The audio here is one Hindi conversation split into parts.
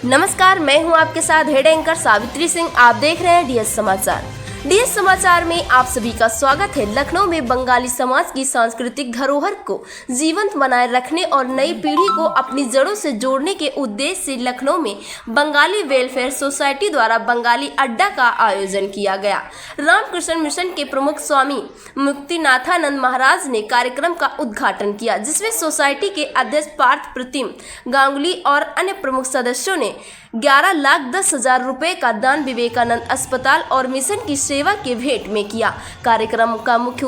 नमस्कार, मैं हूं आपके साथ हेड एंकर सावित्री सिंह। आप देख रहे हैं डीएस समाचार। डीएस समाचार में आप सभी का स्वागत है। लखनऊ में बंगाली समाज की सांस्कृतिक धरोहर को जीवंत बनाए रखने और नई पीढ़ी को अपनी जड़ों से जोड़ने के उद्देश्य से लखनऊ में बंगाली वेलफेयर सोसाइटी द्वारा बंगाली अड्डा का आयोजन किया गया। रामकृष्ण मिशन के प्रमुख स्वामी मुक्तिनाथानंद महाराज ने कार्यक्रम का उद्घाटन किया, जिसमें सोसाइटी के अध्यक्ष पार्थ प्रतिम गांगुली और अन्य प्रमुख सदस्यों ने 11,10,000 रुपए का दान विवेकानंद अस्पताल और मिशन की सेवा के भेंट में किया। कार्यक्रम का मुख्य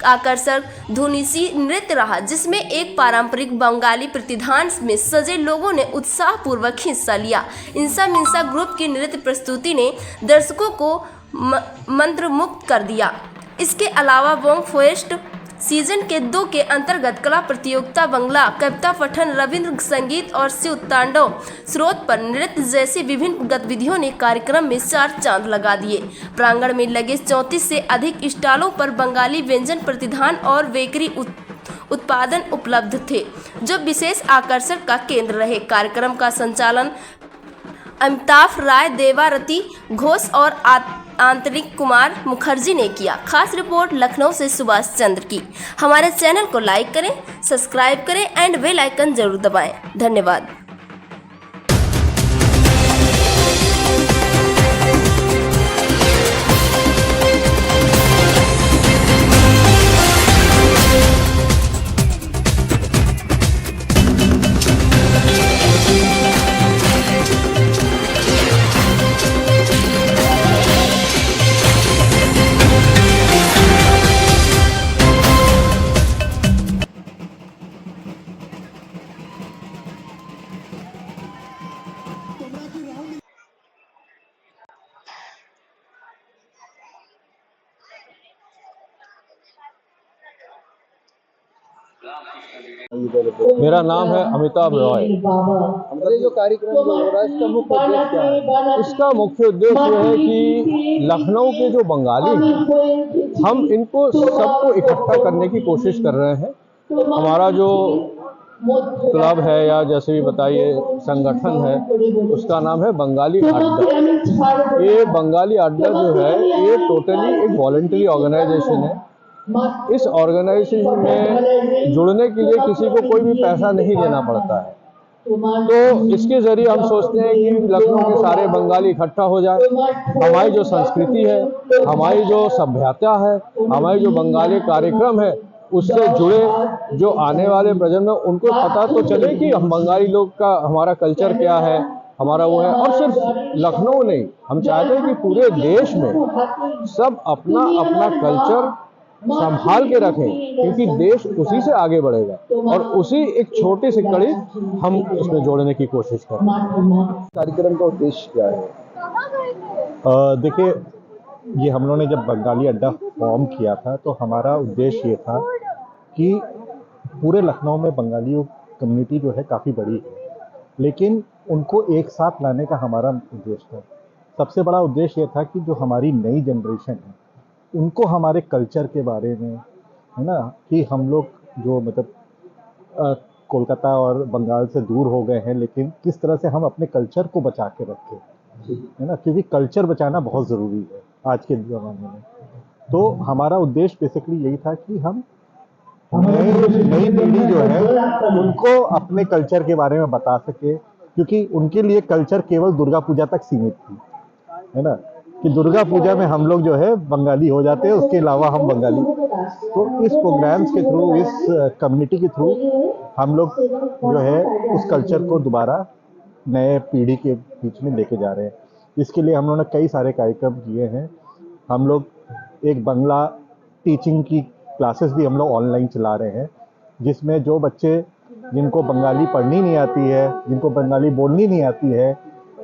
आकर्षक धुनीसी नृत्य रहा, जिसमें एक पारंपरिक बंगाली प्रतिधान में सजे लोगों ने उत्साहपूर्वक हिस्सा लिया। इंसा मिंसा ग्रुप की नृत्य प्रस्तुति ने दर्शकों को मंत्रमुग्ध कर दिया। इसके अलावा वोंग फोएस्ट सीजन के 2 के अंतर्गत कला प्रतियोगिता, बंगला कविता पठन, रविंद्र संगीत और शिव तांडव स्रोत पर नृत्य जैसी विभिन्न गतिविधियों ने कार्यक्रम में 4 चांद लगा दिए। प्रांगण में लगे 34 से अधिक स्टॉलों पर बंगाली व्यंजन प्रतिधान और बेकरी उत्पादन उपलब्ध थे, जो विशेष आकर्षण का केंद्र रहे। कार्यक्रम का संचालन अमिताभ राय, देवारती घोष और आंतरिक कुमार मुखर्जी ने किया। खास रिपोर्ट लखनऊ से सुभाष चंद्र की। हमारे चैनल को लाइक करें, सब्सक्राइब करें एंड बेल आइकन जरूर दबाएं। धन्यवाद। मेरा नाम है अमिताभ रॉय। ये जो कार्यक्रम जो हो रहा है, इसका मुख्य उद्देश्य क्या है? इसका मुख्य उद्देश्य यह है कि लखनऊ के जो बंगाली हैं, हम इनको सबको इकट्ठा करने की कोशिश कर रहे हैं। हमारा जो क्लब है या जैसे भी बताइए संगठन है, उसका नाम है बंगाली अड्डा। ये बंगाली अड्डा जो है, ये टोटली एक वॉलंटरी ऑर्गेनाइजेशन है। इस ऑर्गेनाइजेशन में जुड़ने के लिए किसी को कोई भी पैसा नहीं देना पड़ता है। तो इसके जरिए हम सोचते हैं कि लखनऊ के सारे बंगाली इकट्ठा हो जाए। हमारी जो संस्कृति है, हमारी जो सभ्यता है, हमारी जो बंगाली कार्यक्रम है, उससे जुड़े जो आने वाले प्रजन्म में उनको पता तो चले कि हम बंगाली लोग का हमारा कल्चर क्या है, हमारा वो है। और सिर्फ लखनऊ नहीं, हम चाहते हैं कि पूरे देश में सब अपना अपना कल्चर संभाल के रखें, क्योंकि देश उसी से आगे बढ़ेगा और उसी एक छोटी सी कड़ी हम उसमें जोड़ने की कोशिश करें। कार्यक्रम का उद्देश्य क्या है? देखिए, ये हम लोगों ने जब बंगाली अड्डा फॉर्म किया था तो हमारा उद्देश्य ये था कि पूरे लखनऊ में बंगाली कम्युनिटी जो है काफ़ी बड़ी है, लेकिन उनको एक साथ लाने का हमारा उद्देश्य था। सबसे बड़ा उद्देश्य ये था कि जो हमारी नई जनरेशन है, उनको हमारे कल्चर के बारे में, है ना, कि हम लोग जो मतलब कोलकाता और बंगाल से दूर हो गए हैं, लेकिन किस तरह से हम अपने कल्चर को बचा के रखें, है ना, क्योंकि कल्चर बचाना बहुत ज़रूरी है आज के ज़माने में। तो हमारा उद्देश्य बेसिकली यही था कि हम नई पीढ़ी जो है उनको अपने कल्चर के बारे में बता सके, क्योंकि उनके लिए कल्चर केवल दुर्गा पूजा तक सीमित थी, है ना, कि दुर्गा पूजा में हम लोग जो है बंगाली हो जाते हैं, उसके अलावा हम बंगाली। तो इस प्रोग्राम्स के थ्रू, इस कम्युनिटी के थ्रू हम लोग जो है उस कल्चर को दोबारा नए पीढ़ी के बीच में लेके जा रहे हैं। इसके लिए हम लोगों ने कई सारे कार्यक्रम किए हैं। हम लोग एक बंगला टीचिंग की क्लासेस भी हम लोग ऑनलाइन चला रहे हैं, जिसमें जो बच्चे जिनको बंगाली पढ़नी नहीं आती है, जिनको बंगाली बोलनी नहीं आती है,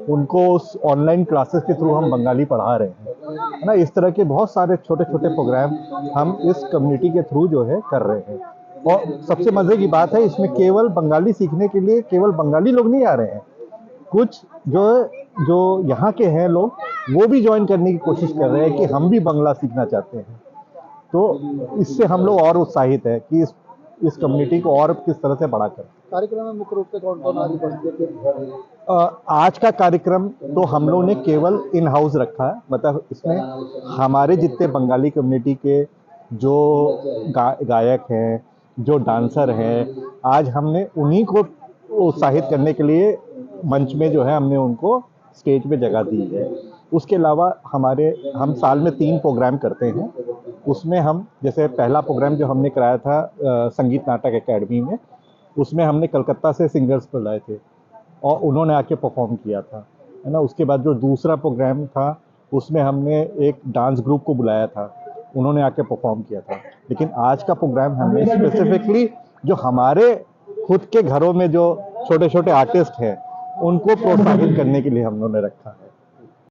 उनको उस ऑनलाइन क्लासेस के थ्रू हम बंगाली पढ़ा रहे हैं, है ना। इस तरह के बहुत सारे छोटे छोटे प्रोग्राम हम इस कम्युनिटी के थ्रू जो है कर रहे हैं। और सबसे मज़े की बात है, इसमें केवल बंगाली सीखने के लिए केवल बंगाली लोग नहीं आ रहे हैं, कुछ जो यहाँ के हैं लोग, वो भी ज्वाइन करने की कोशिश कर रहे हैं कि हम भी बंगला सीखना चाहते हैं। तो इससे हम लोग और उत्साहित है कि इस कम्युनिटी को और किस तरह से बड़ा करें। कार्यक्रम में मुख्य रूप से कौन कौन आज उपस्थित है? आज का कार्यक्रम तो हम लोगों ने केवल इन हाउस रखा है, मतलब इसमें हमारे जितने बंगाली कम्युनिटी के जो गायक हैं, जो डांसर हैं, आज हमने उन्हीं को उत्साहित करने के लिए मंच में जो है हमने उनको स्टेज पे जगह दी है। उसके अलावा हम साल में 3 प्रोग्राम करते हैं। उसमें हम जैसे पहला प्रोग्राम जो हमने कराया था संगीत नाटक एकेडमी में, उसमें हमने कलकत्ता से सिंगर्स बुलाए थे और उन्होंने आके परफॉर्म किया था, है ना। उसके बाद जो दूसरा प्रोग्राम था उसमें हमने एक डांस ग्रुप को बुलाया था, उन्होंने आके परफॉर्म किया था। लेकिन आज का प्रोग्राम हमने स्पेसिफिकली जो हमारे खुद के घरों में जो छोटे छोटे आर्टिस्ट हैं उनको प्रोत्साहित करने के लिए हम लोगों ने रखा है।